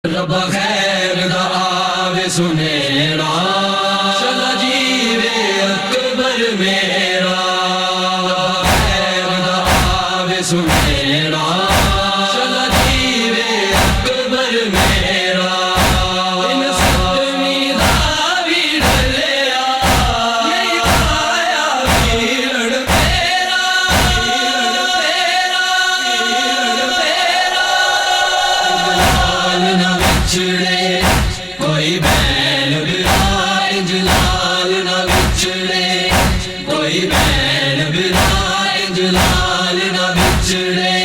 रब खैर दा आवे सुनेड़ा चला जीवे अकबर मेरा। रब खैर दा आवे सुनेड़ा चला जीवे अकबर मेरा। इन सतमी दा भी ढलिया यही आया वीरण तेरा। विछड़े कोई बैन बिराए जलाल ना विछड़े कोई बैन बिराए जलाल ना विछड़े।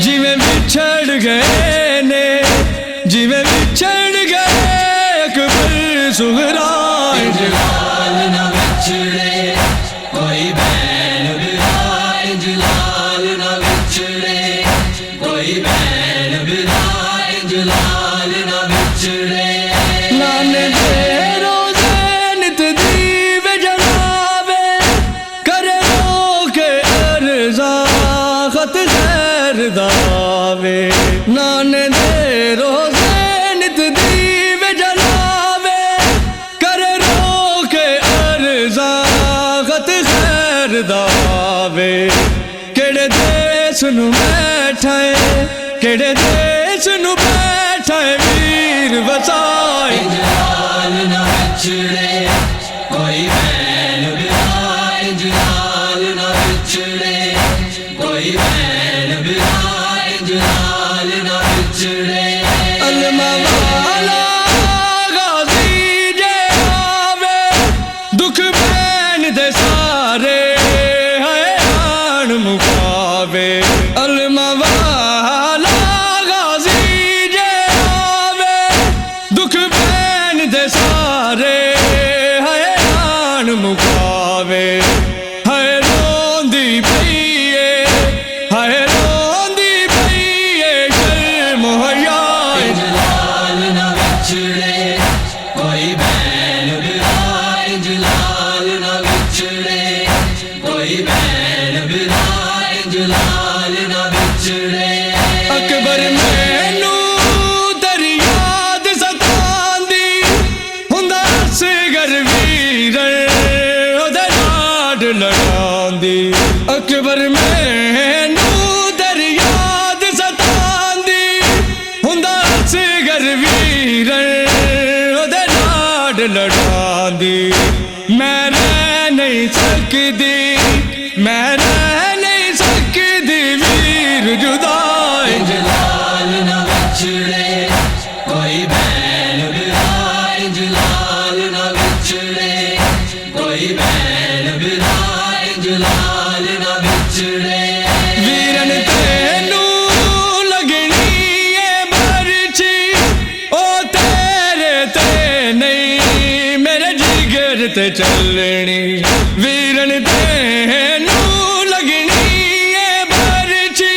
जिवें बिछड़ गए ने जिवें बिछड़ गए अकबर सुगरा जलाल ना विछड़े कोई बैन बिराए जलाल ना विछड़े कोई बैन बिराए जलाल ना विछड़े। नाने दे रोज़े नित दीवे जलावे करे रोके अर्ज़ा खत खैर दावे। नाने दे रोज़े नित दीवे जलावे करे रोके अर्ज़ा खत खैर दावे। केड़े देश नूं बैठा है केड़े देश नूं बैठा है वीर वसाए। जलाल ना विछड़े कोई बैन बिराए जलाल ना विछड़े कोई बैन बिराए जलाल ना विछड़े। अलमा वाला गाज़ी जे आवे दुख बैन दे सारे है आन मुकावे। अलमा वाला गाज़ी जे आवे दुख बैन दे सारे है आन मुकावे। है रोंदी पईए है रोंदी पईए शर्म हया। जलाल ना विछड़े कोई बैन बिराए जलाल ना विछड़े कोई बैन बिराए जलाल ना विछड़े। अकबर मैनू तेरी याद सतांदी हुंदा असगर वीरण ओदे लाड लड़ांदी। अकबर मैनू तेरी याद सतांदी हुंदा असगर वीरण ओदे लाड लड़ांदी। मैं रह नहीं सकदी मैं रह नहीं सकदी वीर जुदाई। जलाल ना विछड़े कोई बैन बिराए जलाल ना विछड़े कोई बैन बिराए जलाल ना विछड़े। वीरन तेनू लगनी है बरछी ओ तेरे ते नहीं मेरे जिगर ते चलनी। वीरन तेनू लगनी है बरछी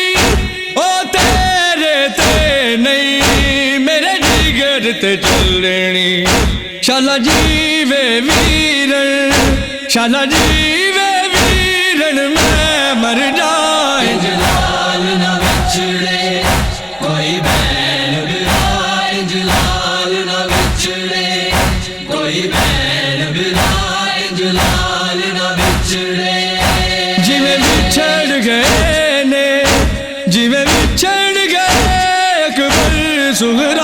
ओ तेरे ते नहीं मेरे जिगर ते चलनी। शाला जीवे वीरन शाला जीवे वीरन मैं मर जाए। जलाल ना विछड़े कोई बैन बिराए जलाल ना विछड़े कोई बैन बिराए जलाल ना विछड़े। जिवें बिछड़ गए ने जिवें बिछड़ गए अकबर सुगरा